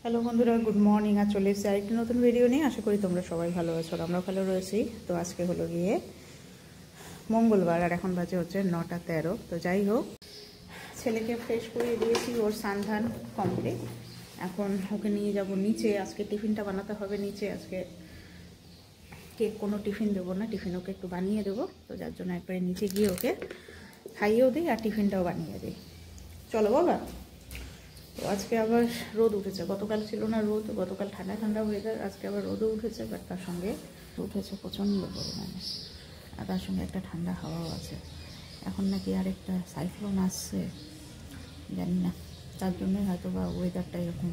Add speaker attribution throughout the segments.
Speaker 1: Hello বন্ধুরা, good morning. আর চলে এসেছি আরেকটি নতুন ভিডিও নিয়ে। আশা করি তোমরা সবাই ভালো আছো, আমরা ভালো রয়েছি। তো আজকে হলো গিয়ে মঙ্গলবার, আর এখন বাজে হচ্ছে 9:13। তো যাই হোক, ছেলেকে ফ্রেশ করে দিয়েছি, ওর স্নান কমপ্লিট। এখন ওকে নিয়ে যাব নিচে। আজকে টিফিনটা বানাতে হবে নিচে। আজকে কেক কোনো টিফিন দেবো না, টিফিন ওকে একটু বানিয়ে দেবো। তো যার জন্য একবারে নিচে গিয়ে ওকে খাইয়েও দিই আর টিফিনটাও বানিয়ে দিই। চলো বাবা। তো আজকে আবার রোদ উঠেছে, গতকাল ছিল না রোদ, গতকাল ঠান্ডা ঠান্ডা ওয়েদার, আজকে আবার রোদও উঠেছে। বাট তার সঙ্গে উঠেছে প্রচণ্ড পরিমাণে, আর তার সঙ্গে একটা ঠান্ডা হাওয়াও আছে। এখন নাকি আরেকটা সাইক্লোন আসছে, জানি না, তার জন্যই হয়তো বা ওয়েদারটা এরকম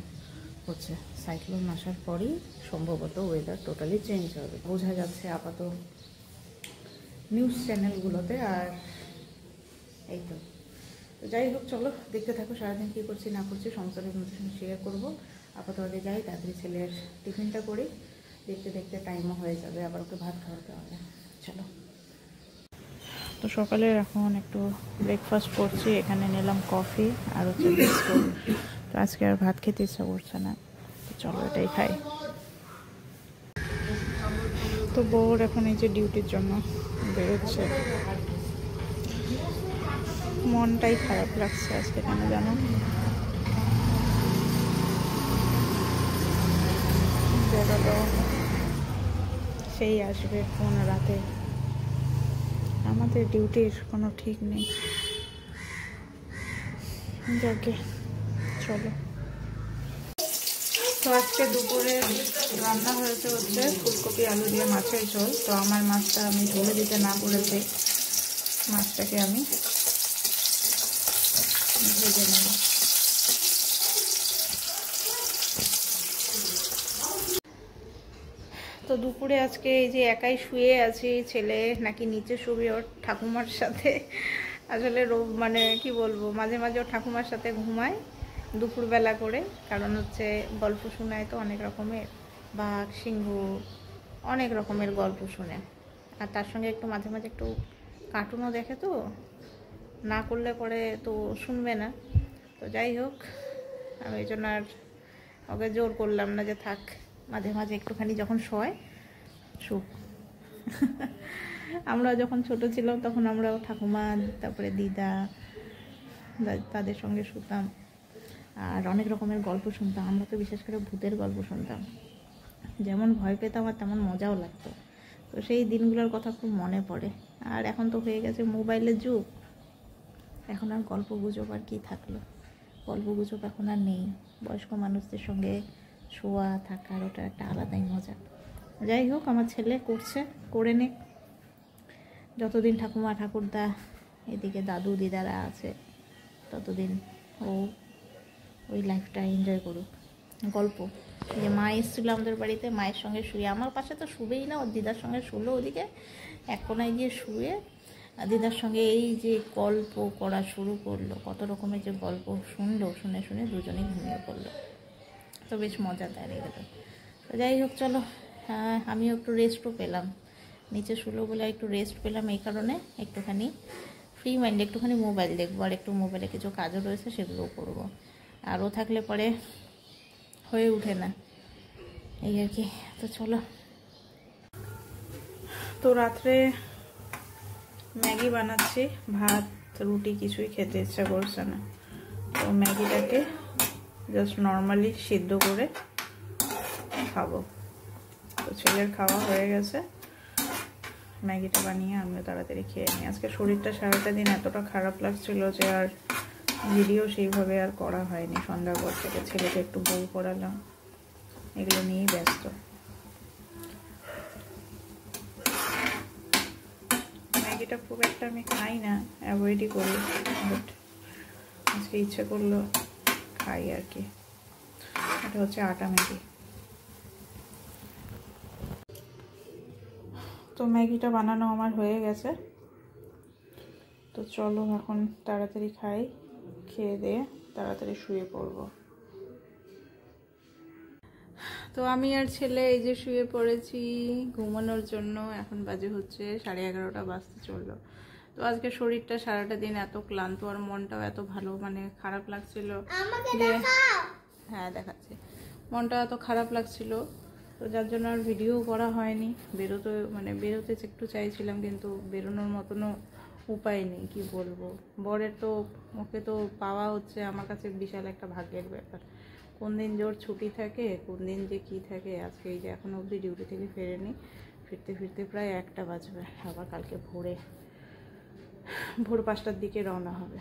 Speaker 1: হচ্ছে। সাইক্লোন আসার পরই সম্ভবত ওয়েদার টোটালি চেঞ্জ হবে, বোঝা যাচ্ছে আপাতত নিউজ চ্যানেলগুলোতে। আর এই তো যাই হোক, চলো দেখতে থাকো সারাদিন কী করছি না করছি, সংসারের মধ্যে শেয়ার করবো। আপাতত আগে যাই, তাড়াতাড়ি ছেলের টিফিনটা করি, দেখতে দেখতে টাইমও হয়ে যাবে, আবার ওকে ভাত খাওয়াতে হবে। চলো। তো সকালে এখন একটু ব্রেকফাস্ট করছি, এখানে নিলাম কফি আর হচ্ছে বিস্কুট। তো আজকে আর ভাত খেতে ইচ্ছা করছে না, তো চলো এটাই খাই। তো বউর এখন এই যে ডিউটির জন্য বেরোচ্ছে, মনটাই খারাপ লাগছে আজকে, কেন জানো? বেরোলো, সেই আসবে কোন রাতে, আমাদের ডিউটির কোনো ঠিক নেই। যাকে চলো। তো আজকে দুপুরে রান্না হয়েছে হচ্ছে ফুলকপি আলু দিয়ে মাছের ঝোল। তো আমার মাছটা আমি ঝোলে দিতে না করেছি, মাছটাকে আমি ভেজে নেব। তো দুপুরে আজকে এই যে একাই শুয়ে আছি, ছেলে নাকি নিচে শুবে ওর ঠাকুমার সাথে। আসলে মানে কি বলবো, মাঝে মাঝে ওর ঠাকুমার সাথে ঘুমায় দুপুরবেলা করে, কারণ হচ্ছে গল্প শোনায় তো অনেক রকমের, বাঘ সিংহ অনেক রকমের গল্প শোনে। আর তার সঙ্গে একটু মাঝে মাঝে একটু কার্টুনও দেখে, তো না করলে পরে তো শুনবে না। তো যাই হোক, আমি এই জন্য আর ওকে জোর করলাম না যে থাক, মাঝে মাঝে একটুখানি যখন শোয় সুখ। আমরা যখন ছোট ছিলাম তখন আমরাও ঠাকুমা, তারপরে দিদা, তাদের সঙ্গে শুতাম আর অনেক রকমের গল্প শুনতাম। আমরা তো বিশেষ করে ভূতের গল্প শুনতাম, যেমন ভয় পেতাম আর তেমন মজাও লাগতো। তো সেই দিনগুলোর কথা খুব মনে পড়ে। আর এখন তো হয়ে গেছে মোবাইলের যুগ, এখন আর গল্প গুজব আর কি থাকলো, গল্প গুজব এখন আর নেই। বয়স্ক মানুষদের সঙ্গে শোয়া থাকার ওটা একটা আলাদাই মজা। যাই হোক, আমার ছেলে করছে, করে নে, যতদিন ঠাকুমা ঠাকুরদা এদিকে দাদু দিদারা আছে ততদিন ও ওই লাইফটা এনজয় করুক। গল্প, যে মা এসেছিলো আমাদের বাড়িতে, মায়ের সঙ্গে শুয়ে, আমার পাশে তো শুবেই না, ওর দিদার সঙ্গে শুলো ওদিকে এক কোনায় গিয়ে শুয়ে, দিদার সঙ্গে এই যে গল্প করা শুরু করলো, কত রকমের যে গল্প শুনলো, শুনে শুনে দুজনেই ঘুমিয়ে পড়লো। তো বেশ মজাদার এগুলো। তো যাই হোক, চলো, আমিও একটু রেস্টও পেলাম, নিচে শুলো বলে একটু রেস্ট পেলাম। এই কারণে একটুখানি ফ্রি মাইন্ডে একটুখানি মোবাইল দেখবো, আর একটু মোবাইলে কিছু কাজও রয়েছে সেগুলোও করবো। আরও থাকলে পরে হয়ে ওঠে না, এই আর কি। তো চলো। তো রাত্রে ম্যাগি বানাচ্ছি, ভাত রুটি কিছুই খেতে ইচ্ছা করছে না। তো ম্যাগিটাকে জাস্ট নর্মালি সিদ্ধ করে খাবো। তো ছেলের খাওয়া হয়ে গেছে, ম্যাগিটা বানিয়ে আমিও তাড়াতাড়ি খেয়ে নিই। আজকে শরীরটা সারাটা দিন এতটা খারাপ লাগছিল যে আর ভিডিও সেইভাবে আর করা হয়নি। সন্ধ্যার পর থেকে ছেলেকে একটু বউ করালাম, এগুলো নিয়েই ব্যস্ত। ম্যাগিটা খুব একটা আমি খাই না, অ্যাভয়েডই করি, বাট আজকে ইচ্ছে করলো খাই আর কি। এটা হচ্ছে আটা ম্যাগি। তো ম্যাগিটা বানানো আমার হয়ে গেছে। তো চলো এখন তাড়াতাড়ি খাই, খেয়ে দিয়ে তাড়াতাড়ি শুয়ে পড়বো। তো আমি আর ছেলে এই যে শুয়ে পড়েছি ঘুমানোর জন্য। এখন বাজে হচ্ছে 11:30 বাজতে চললো। তো আজকে শরীরটা সারাটা দিন এত ক্লান্ত আর মনটাও এত ভালো, মানে খারাপ লাগছিল যে হ্যাঁ দেখাচ্ছি। মনটা এত খারাপ লাগছিল, তো যার জন্য আর ভিডিও করা হয়নি। বেরোতে একটু চাইছিলাম, কিন্তু বেরোনোর মতনও উপায় নেই, কি বলবো। বরের তো ওকে তো পাওয়া হচ্ছে আমার কাছে বিশাল একটা ভাগ্যের ব্যাপার। কোন দিন জোর ছুটি থাকে, কোন দিন যে কী থাকে। আজকে এই যে এখনও অবধি ডিউটি থেকে ফেরেনি, ফিরতে ফিরতে প্রায় 1টা বাজবে। আবার কালকে ভোর 5টার দিকে রওনা হবে।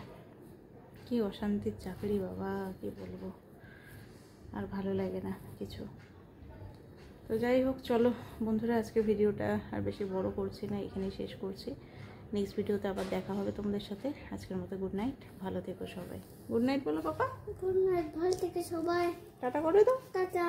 Speaker 1: কি অশান্তির চাকরি বাবা, কি বলবো, আর ভালো লাগে না কিছু। তো যাই হোক, চলো বন্ধুরা, আজকে ভিডিওটা আর বেশি বড় করছি না, এখানেই শেষ করছি। নেক্সট ভিডিওতে আবার দেখা হবে তোমাদের সাথে। আজকের মতো গুড নাইট, ভালো থেকো সবাই। গুড নাইট বলো পাপা।
Speaker 2: গুড নাইট, ভালো থেকে সবাই।
Speaker 1: টাটা করে দাও।
Speaker 2: টাটা।